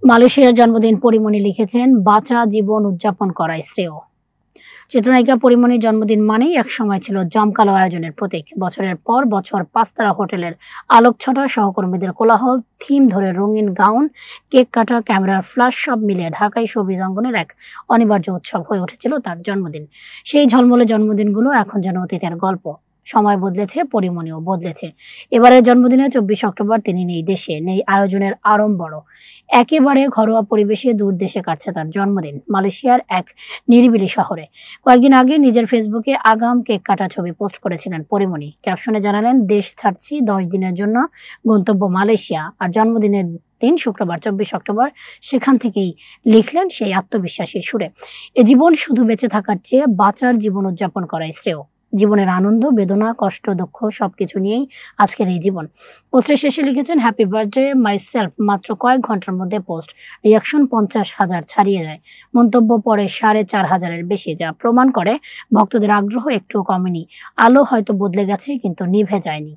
মালয়েশিয়ার জন্মদিন পরিমণি লিখেছেন, বাঁচা জীবন উদযাপন করাই শ্রেয়। চিত্রনায়িকা পরিমণির জন্মদিন মানেই একসময় ছিল জমকালো আয়োজনের প্রতীক। বছরের পর বছর পাঁচতারা হোটেলের আলোকছটা, সহকর্মীদের কোলাহল, থিম ধরে রঙিন গাউন, কেক কাটা, ক্যামেরার ফ্লাশ সব মিলিয়ে ঢাকাই শোবিজ অঙ্গনের এক অনিবার্য উৎসব হয়ে উঠেছিল তার জন্মদিন। সেই ঝলমলে জন্মদিনগুলো এখন যেন অতীতের গল্প। সময় বদলেছে, পরিমণিও বদলেছে। এবারের জন্মদিনে ২৪ অক্টোবর তিনি নেই দেশে, নেই আয়োজনের আড়ম্বর। একেবারে ঘরোয়া পরিবেশে দূর দেশে কাটছে তার জন্মদিন, মালয়েশিয়ার এক নিরিবিলি শহরে। কয়েকদিন আগে নিজের ফেসবুকে আগাম কেক কাটা ছবি পোস্ট করেছিলেন পরিমণি। ক্যাপশনে জানালেন, দেশ ছাড়ছি ১০ দিনের জন্য, গন্তব্য মালয়েশিয়া। আর জন্মদিনের দিন শুক্রবার ২৪ অক্টোবর সেখান থেকেই লিখলেন সেই আত্মবিশ্বাসী সুরে, এ জীবন শুধু বেঁচে থাকার চেয়ে বাঁচার জীবন উদযাপন করাই শ্রেয়। জীবনের আনন্দ, বেদনা, কষ্ট, দুঃখ সবকিছু নিয়েই আজকের এই জীবন। পোস্টের শেষে লিখেছেন, হ্যাপি বার্থডে মাই সেলফ। মাত্র কয়েক ঘন্টার মধ্যে পোস্ট, রিয়াকশন ৫০,০০০ ছাড়িয়ে যায়, মন্তব্য পরে ৪,৫০০-এর বেশি, যা প্রমাণ করে ভক্তদের আগ্রহ একটুও কমেনি। আলো হয়তো বদলে গেছে, কিন্তু নিভে যায়নি।